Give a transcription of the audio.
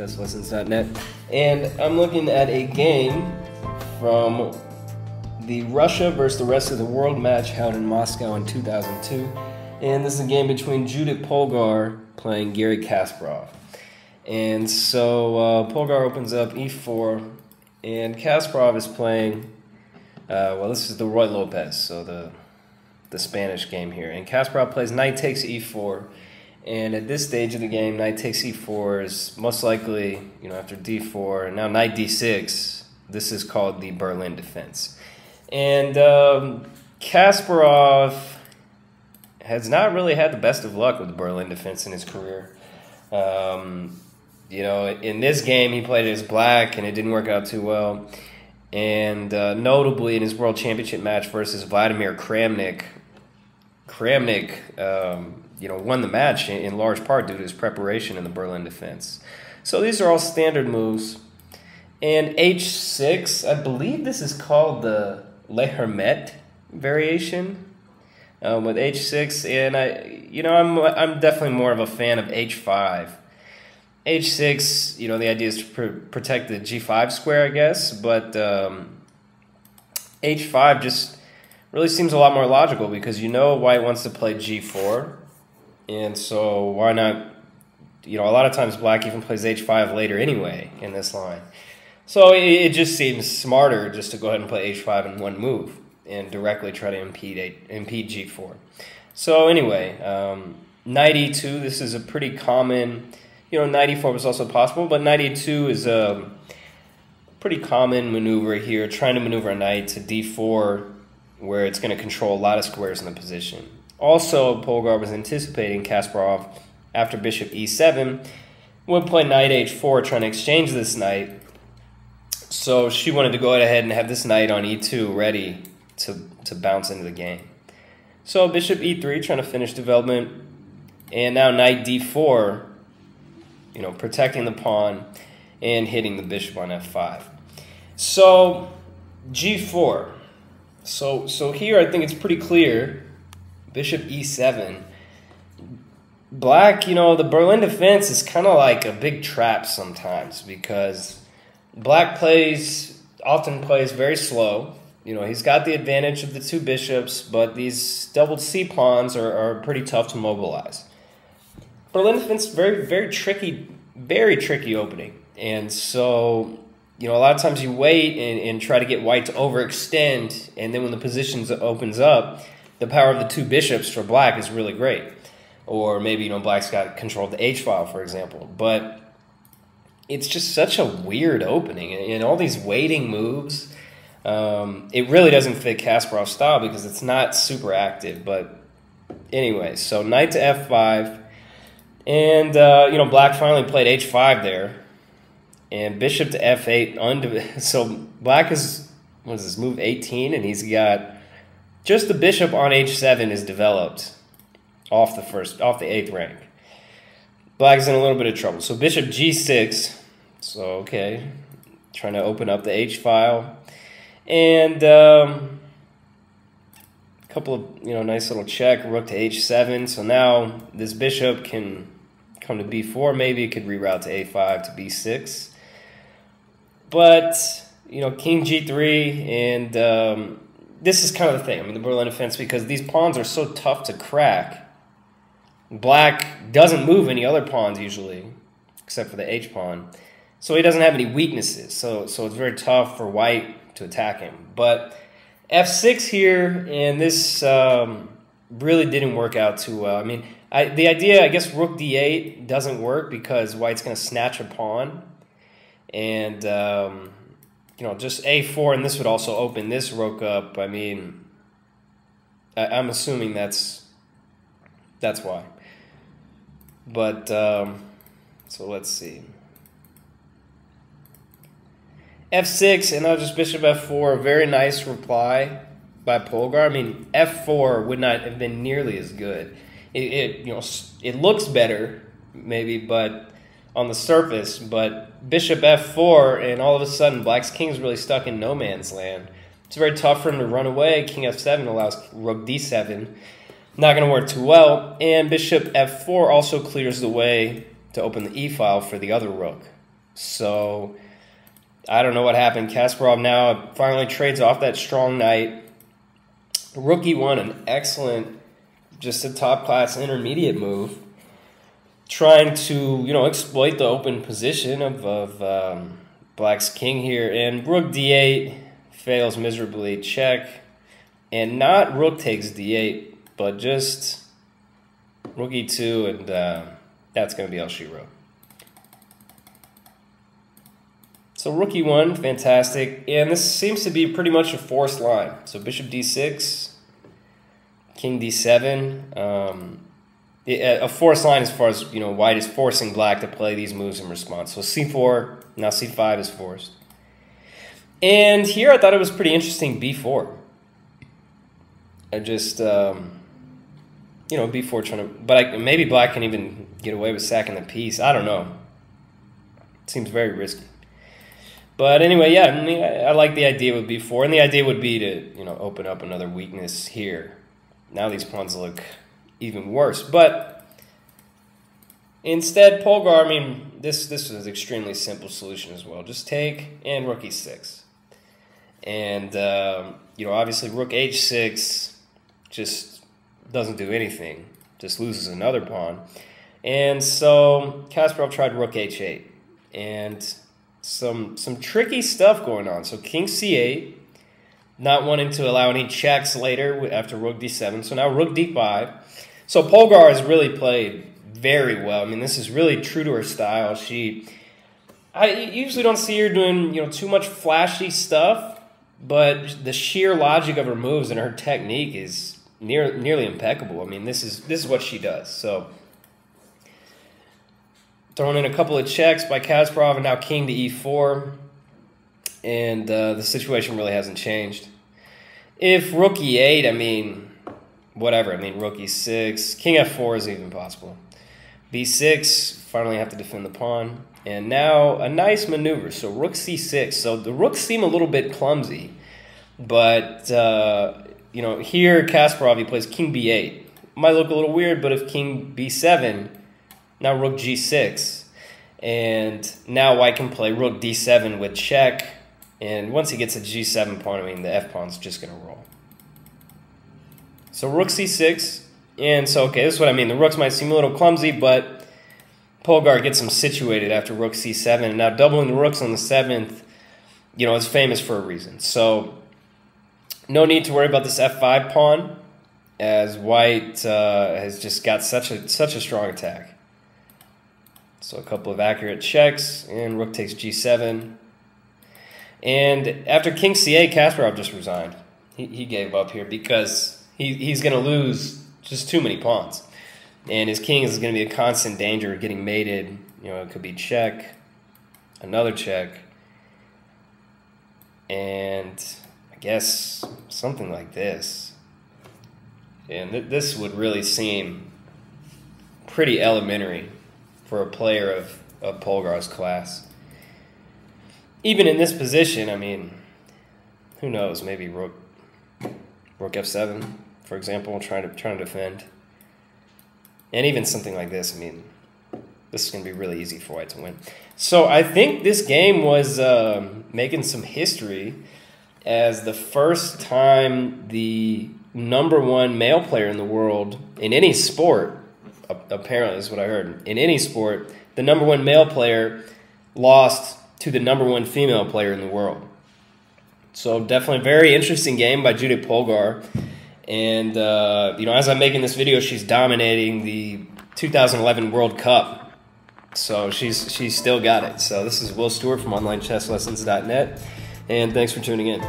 chesslessons.net, and I'm looking at a game from the Russia versus the rest of the world match held in Moscow in 2002, and this is a game between Judit Polgar playing Garry Kasparov. And so Polgar opens up e4, and Kasparov is playing, well, this is the Roy Lopez, so the Spanish game here. And Kasparov plays knight takes e4, and at this stage of the game, knight takes e4 is most likely, after d4, and now knight d6, this is called the Berlin defense. And Kasparov has not really had the best of luck with the Berlin defense in his career. In this game, he played as black, and it didn't work out too well. And notably, in his World Championship match versus Vladimir Kramnik, won the match in large part due to his preparation in the Berlin defense. So these are all standard moves. And h6, I believe this is called the Le Hermet variation with h6. And I'm definitely more of a fan of h5. h6, the idea is to protect the g5 square, I guess, but h5 just really seems a lot more logical because white wants to play g4, and so why not, a lot of times black even plays h5 later anyway in this line. So it just seems smarter just to go ahead and play h5 in one move and directly try to impede g4. So anyway, knight e2, this is a pretty common... knight e4 was also possible, but knight e2 is a pretty common maneuver here, trying to maneuver a knight to d4, where it's going to control a lot of squares in the position. Also, Polgar was anticipating Kasparov, after bishop e7, would play knight h4, trying to exchange this knight. So she wanted to go ahead and have this knight on e2 ready to bounce into the game. So bishop e3, trying to finish development, and now knight d4, protecting the pawn and hitting the bishop on f5. So g4. So here I think it's pretty clear. Bishop e7. Black, the Berlin defense is kind of like a big trap sometimes because black often plays very slow. He's got the advantage of the two bishops, but these doubled c pawns are pretty tough to mobilize. Berlin defense very tricky opening, and so a lot of times you wait and try to get white to overextend, and then when the position opens up, the power of the two bishops for black is really great. Or maybe black's got control of the h file, for example. But it's just such a weird opening, and all these waiting moves. It really doesn't fit Kasparov's style because it's not super active. But anyway, so knight to f5. And, black finally played h5 there. And bishop to f8. So black is, what is this, move 18? And he's got, just the bishop on h7 is developed off the 8th rank. Black is in a little bit of trouble. So bishop g6. So, okay. Trying to open up the h file. And, couple of nice little check, rook to h7. So now this bishop can come to b4. Maybe it could reroute to a5 to b6. But king g3, and this is kind of the thing. The Berlin defense, because these pawns are so tough to crack. Black doesn't move any other pawns usually, except for the h pawn. So he doesn't have any weaknesses. So it's very tough for white to attack him. But f6 here, and this really didn't work out too well. The idea, I guess, rook d8 doesn't work because white's going to snatch a pawn. And, just a4, and this would also open this rook up. I'm assuming that's why. But, so let's see. f6, and now just bishop f4, a very nice reply by Polgar. F4 would not have been nearly as good. It looks better, maybe, but on the surface, but bishop f4, and all of a sudden black's king is really stuck in no man's land. It's very tough for him to run away. King f7 allows rook d7. Not going to work too well. And bishop f4 also clears the way to open the e file for the other rook. So I don't know what happened. Kasparov now finally trades off that strong knight. Rook E1, an excellent, just a top-class intermediate move, trying to, you know, exploit the open position of Black's king here. And Rook D8 fails miserably. Check. And not Rook takes D8, but just Rook E2, and that's going to be all she wrote. So Rook E1, fantastic. And this seems to be pretty much a forced line. So Bishop D6, King D7. A forced line as far as, you know, White is forcing Black to play these moves in response. So C4, now C5 is forced. And here I thought it was pretty interesting, B4. I just, you know, B4 trying to, but maybe Black can even get away with sacking the piece. I don't know. It seems very risky. But anyway, yeah, I mean, I like the idea with B4, and the idea would be to, you know, open up another weakness here. Now these pawns look even worse. But instead, Polgar, I mean, this is an extremely simple solution as well. Just take and Rook E6. And, you know, obviously Rook H6 just doesn't do anything, just loses another pawn. And so Kasparov tried Rook H8. And some tricky stuff going on. So King C8, not wanting to allow any checks later after Rook D7. So now Rook D5. So Polgar has really played very well. I mean, this is really true to her style. I usually don't see her doing, you know, too much flashy stuff, but the sheer logic of her moves and her technique is nearly impeccable. I mean, this is what she does. So throwing in a couple of checks by Kasparov, and now King to E4, and the situation really hasn't changed. If Rook E8, I mean, whatever. I mean, Rook E6, King F4 is even possible. B6, finally have to defend the pawn. And now a nice maneuver, so Rook C6. So the rooks seem a little bit clumsy, but, you know, here Kasparov, he plays King B8. Might look a little weird, but if King B7, now Rook G6, and now White can play Rook D7 with check, and once he gets a G7 pawn, I mean, the F pawn's just going to roll. So Rook C6, and so, okay, this is what I mean. The rooks might seem a little clumsy, but Polgar gets them situated after Rook C7, and now doubling the rooks on the 7th, you know, is famous for a reason. So no need to worry about this F5 pawn, as White has just got such a strong attack. So a couple of accurate checks, and Rook takes G7. And after King C8, Kasparov just resigned. He gave up here because he's going to lose just too many pawns. And his king is going to be a constant danger of getting mated. You know, it could be check, another check, and I guess something like this. And this would really seem pretty elementary for a player of Polgar's class. Even in this position, I mean, who knows? Maybe Rook F7, for example, trying to defend. And even something like this, I mean, this is going to be really easy for White to win. So I think this game was making some history as the first time the #1 male player in the world in any sport, apparently is what I heard, in any sport, the #1 male player lost to the #1 female player in the world. So definitely a very interesting game by Judit Polgar. And, you know, as I'm making this video, she's dominating the 2011 World Cup. So she's still got it. So this is Will Stewart from OnlineChessLessons.net. And thanks for tuning in.